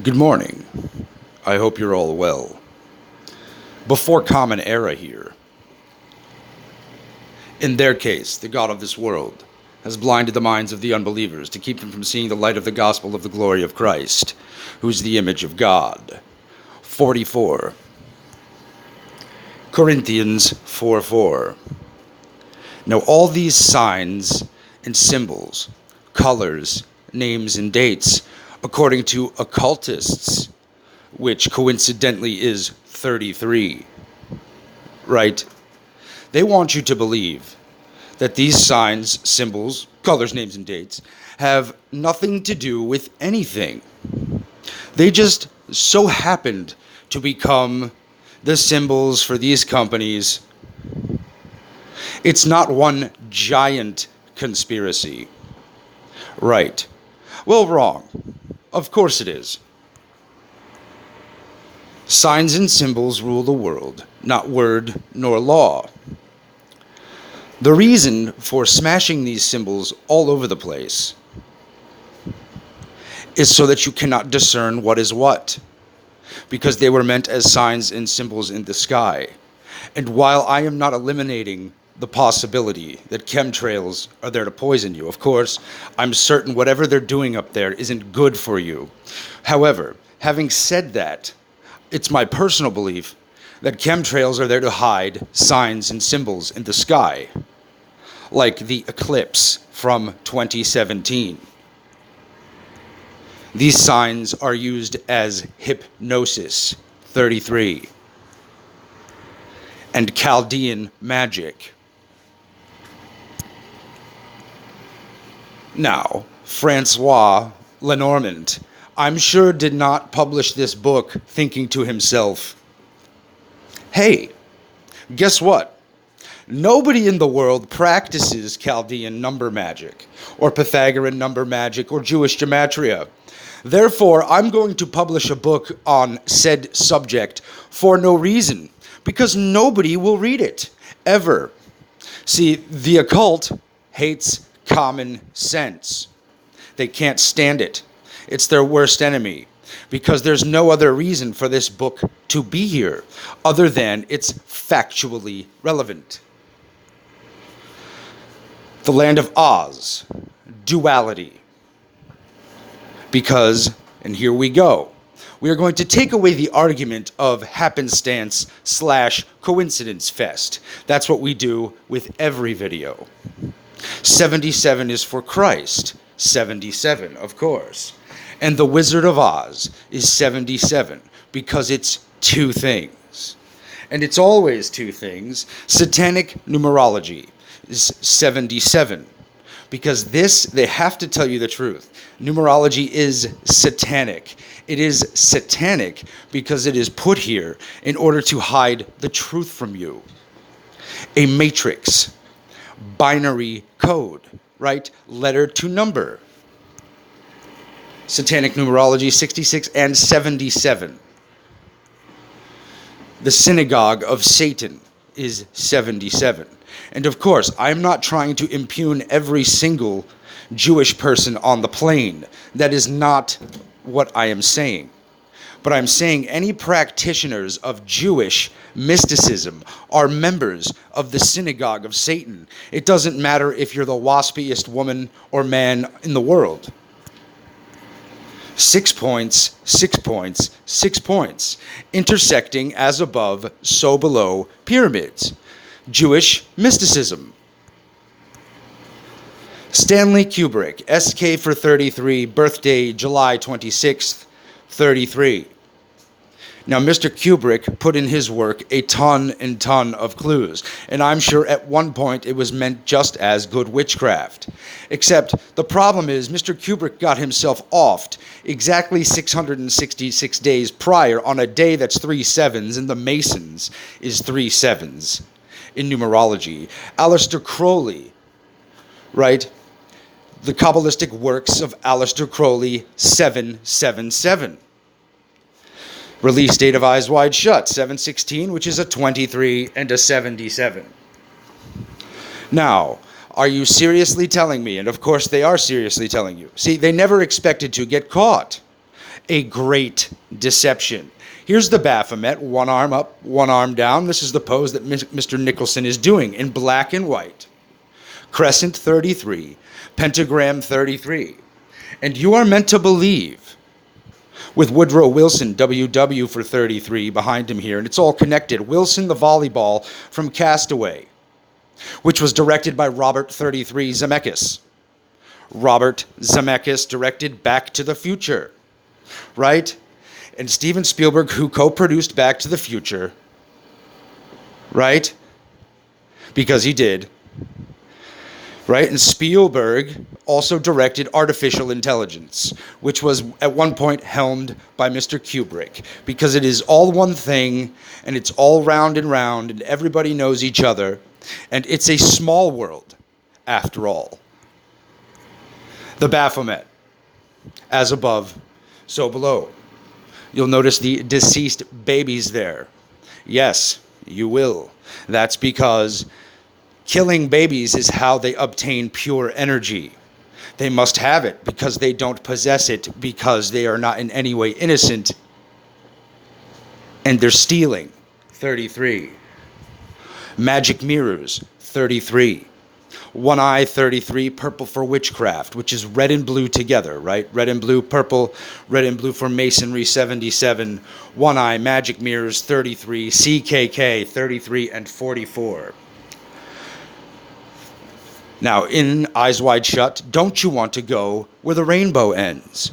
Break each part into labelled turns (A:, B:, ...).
A: Good morning. I hope you're all well. Before Common Era here. In their case, the God of this world has blinded the minds of the unbelievers to keep them from seeing the light of the gospel of the glory of Christ, who's the image of God. 44. Corinthians 4:4. Now all these signs and symbols, colors, names, and dates, according to occultists, which coincidentally is 33, right? They want you to believe that these signs, symbols, colors, names, and dates have nothing to do with anything. They just so happened to become the symbols for these companies. It's not one giant conspiracy. Right. Well, wrong. Of course it is. Signs and symbols rule the world, not word nor law. The reason for smashing these symbols all over the place is so that you cannot discern what is what, because they were meant as signs and symbols in the sky. And while I am not eliminating the possibility that chemtrails are there to poison you, of course, I'm certain whatever they're doing up there isn't good for you. However, having said that, it's my personal belief that chemtrails are there to hide signs and symbols in the sky, like the eclipse from 2017. These signs are used as hypnosis, 33, and Chaldean magic. Now, Francois Lenormand, I'm sure, did not publish this book thinking to himself, hey, guess what? Nobody in the world practices Chaldean number magic, or Pythagorean number magic, or Jewish gematria. Therefore, I'm going to publish a book on said subject for no reason, because nobody will read it, ever. See, the occult hates common sense. They can't stand it. It's their worst enemy, because there's no other reason for this book to be here other than it's factually relevant. The Land of Oz, duality. Because, and here we go, we are going to take away the argument of happenstance / coincidence fest. That's what we do with every video. 77 is for Christ, 77, of course. And the Wizard of Oz is 77 because it's two things. And it's always two things. Satanic numerology is 77 because this, they have to tell you the truth. Numerology is satanic. It is satanic because it is put here in order to hide the truth from you. A matrix, binary code, right? Letter to number. Satanic numerology 66 and 77. The synagogue of Satan is 77. And of course, I'm not trying to impugn every single Jewish person on the plane. That is not what I am saying. But I'm saying any practitioners of Jewish mysticism are members of the synagogue of Satan. It doesn't matter if you're the waspiest woman or man in the world. 6 points, 6 points, 6 points, intersecting as above, so below pyramids. Jewish mysticism. Stanley Kubrick, SK for 33, birthday July 26th, 33. Now, Mr. Kubrick put in his work a ton and ton of clues, and I'm sure at one point it was meant just as good witchcraft. Except the problem is Mr. Kubrick got himself offed exactly 666 days prior on a day that's 3 sevens, and the Masons is 3 sevens in numerology. Aleister Crowley, right? The Kabbalistic works of Aleister Crowley, 777. Release date of Eyes Wide Shut, 7/16, which is a 23 and a 77. Now, are you seriously telling me, and of course they are seriously telling you, see, they never expected to get caught. A great deception. Here's the Baphomet, one arm up, one arm down. This is the pose that Mr. Nicholson is doing in black and white. Crescent 33, pentagram 33. And you are meant to believe, with Woodrow Wilson, WW for 33, behind him here, and it's all connected. Wilson, the volleyball from Castaway, which was directed by Robert 33 Zemeckis. Robert Zemeckis directed Back to the Future, right? And Steven Spielberg, who co-produced Back to the Future, right? Because he did, right? And Spielberg also directed Artificial Intelligence, which was at one point helmed by Mr. Kubrick, because it is all one thing, and it's all round and round, and everybody knows each other, and it's a small world, after all. The Baphomet, as above, so below. You'll notice the deceased babies there. Yes, you will. That's because killing babies is how they obtain pure energy. They must have it because they don't possess it, because they are not in any way innocent, and they're stealing. 33. Magic mirrors. 33. One eye, 33, purple for witchcraft, which is red and blue together, right? Red and blue, purple, red and blue for masonry, 77. One eye, magic mirrors, 33, CKK, 33, and 44. Now, in Eyes Wide Shut, don't you want to go where the rainbow ends?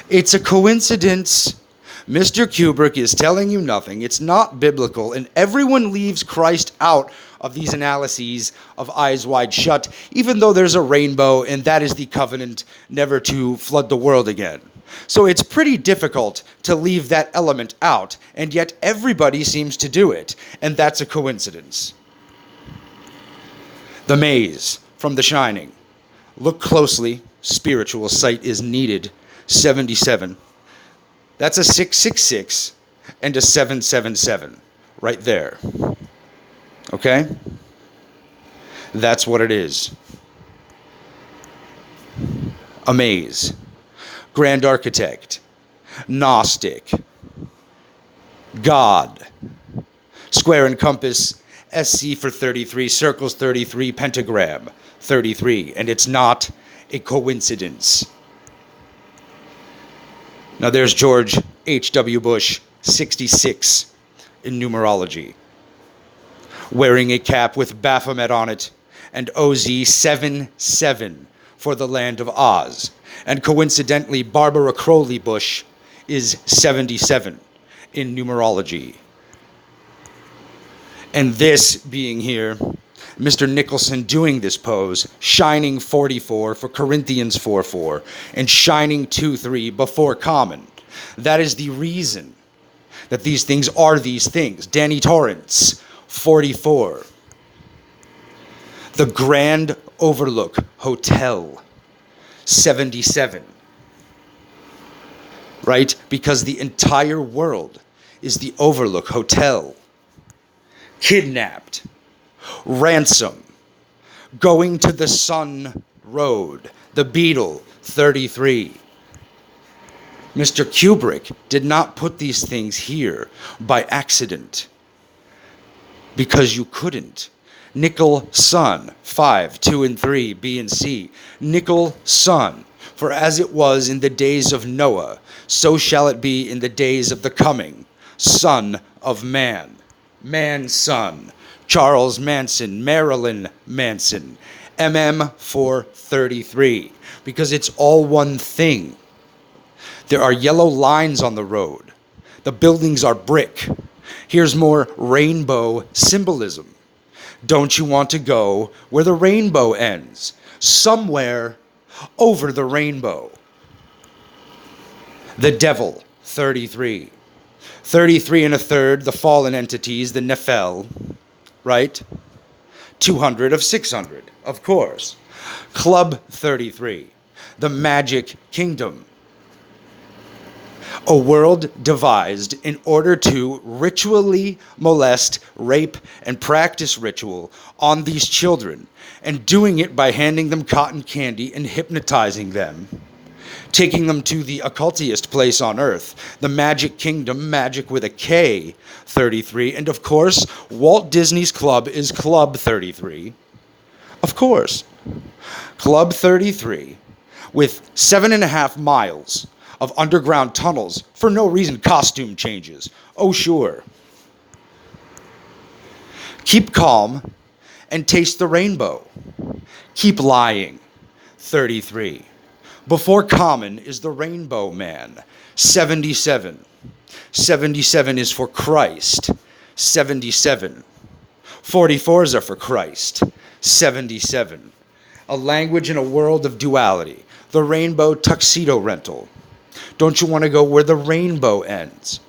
A: It's a coincidence. Mr. Kubrick is telling you nothing. It's not biblical, and everyone leaves Christ out of these analyses of Eyes Wide Shut, even though there's a rainbow, and that is the covenant never to flood the world again. So it's pretty difficult to leave that element out, and yet everybody seems to do it, and that's a coincidence. The maze from The Shining. Look closely. Spiritual sight is needed. 77. That's a 666 and a 777 right there. Okay? That's what it is. A maze. Grand Architect. Gnostic. God. Square and compass. SC for 33. Circles 33. Pentagram 33. And it's not a coincidence. Now there's George H.W. Bush, 66 in numerology, wearing a cap with Baphomet on it, and OZ 77 for the land of Oz. And coincidentally, Barbara Crowley Bush is 77 in numerology. And this being here, Mr. Nicholson doing this pose, shining 44 for Corinthians 4:4, and shining 2:3 before common. That is the reason that these things are these things. Danny Torrance, 44. The Grand Overlook Hotel, 77. Right? Because the entire world is the Overlook Hotel. Kidnapped. Ransom. Going to the Sun Road. The Beetle, 33. Mr. Kubrick did not put these things here by accident, because you couldn't. Nickel Sun, 5, 2 and 3, B and C. Nickel Sun, for as it was in the days of Noah, so shall it be in the days of the coming Son of Man. Man's Son. Charles Manson, Marilyn Manson, MM 433, because it's all one thing. There are yellow lines on the road. The buildings are brick. Here's more rainbow symbolism. Don't you want to go where the rainbow ends? Somewhere over the rainbow. The Devil, 33. 33 and a third, the fallen entities, the Nephil. Right? 200 of 600, of course. Club 33, the Magic Kingdom. A world devised in order to ritually molest, rape, and practice ritual on these children, and doing it by handing them cotton candy and hypnotizing them. taking them to the occultiest place on earth, the Magic Kingdom, magic with a K, 33. And of course, Walt Disney's club is Club 33. Of course. Club 33, with 7.5 miles of underground tunnels, for no reason, costume changes. Oh, sure. Keep calm and taste the rainbow. Keep lying. 33. Before Common is the Rainbow Man. 77. 77 is for Christ. 77. 44s are for Christ. 77. A language in a world of duality. The rainbow tuxedo rental. Don't you want to go where the rainbow ends?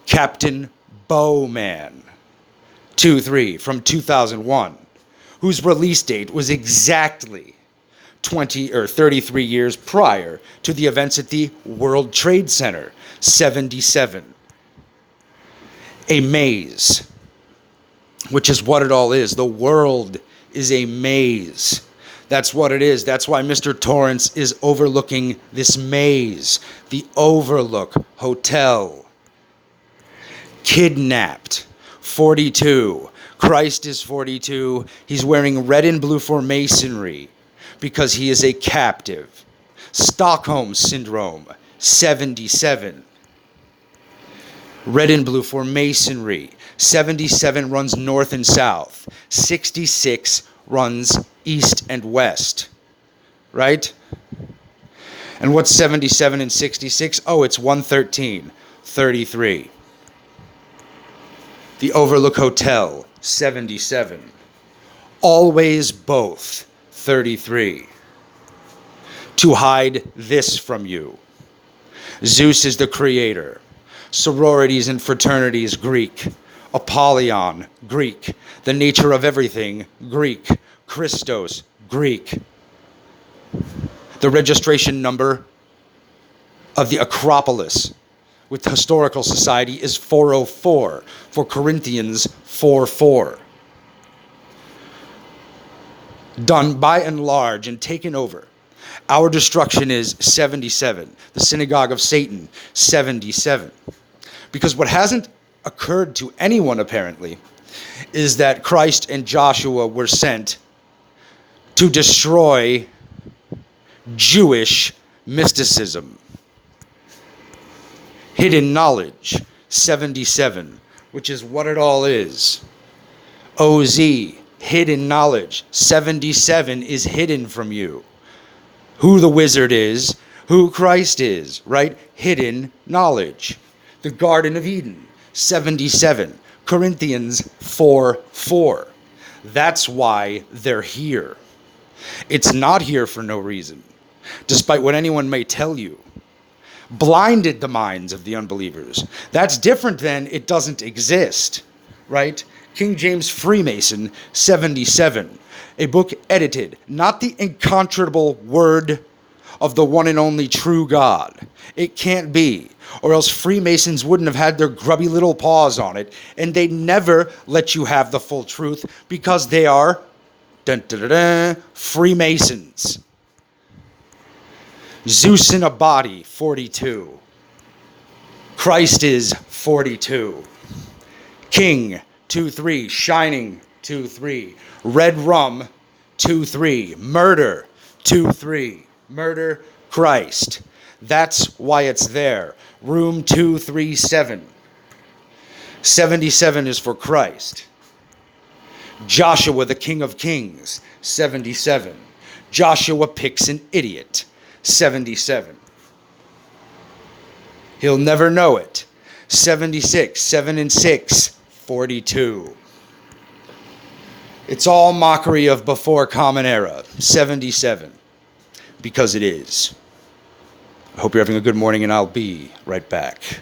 A: Captain Bowman. 2-3 from 2001, whose release date was exactly 33 years prior to the events at the World Trade Center. 77. A maze, which is what it all is. The world is a maze. That's what it is. That's why Mr. Torrance is overlooking this maze. The Overlook Hotel. Kidnapped. 42. Christ is 42. He's wearing red and blue for Masonry because he is a captive. Stockholm Syndrome. 77. Red and blue for Masonry. 77 runs north and south. 66 runs east and west. Right? And what's 77 and 66? Oh, it's 113. 33. The Overlook Hotel. 77. Always both. 33. To hide this from you. Zeus is the creator. Sororities and fraternities, Greek. Apollyon, Greek. The nature of everything, Greek. Christos, Greek. The registration number of the Acropolis with the Historical Society is 404, for Corinthians 4:4. Done by and large and taken over. Our destruction is 77. The synagogue of Satan, 77. Because what hasn't occurred to anyone, apparently, is that Christ and Joshua were sent to destroy Jewish mysticism. Hidden knowledge, 77, which is what it all is. OZ, hidden knowledge, 77 is hidden from you. Who the wizard is, who Christ is, right? Hidden knowledge. The Garden of Eden, 77. Corinthians 4:4. That's why they're here. It's not here for no reason, despite what anyone may tell you. Blinded the minds of the unbelievers. That's different than it doesn't exist, right? King James Freemason, 77. A book edited, not the incontrovertible word of the one and only true God. It can't be, or else Freemasons wouldn't have had their grubby little paws on it, and they'd never let you have the full truth because they are Freemasons. Zeus in a body, 42. Christ is 42. King, 2-3. Shining, 2-3. Red rum, 2-3. Murder, 2-3. Murder, Christ. That's why it's there. Room 237. 77 is for Christ. Joshua, the King of Kings, 77. Joshua picks an idiot, 77. He'll never know it. 76, 7 and 6, 42. It's all mockery of before Common Era, 77. Because it is. I hope you're having a good morning, and I'll be right back.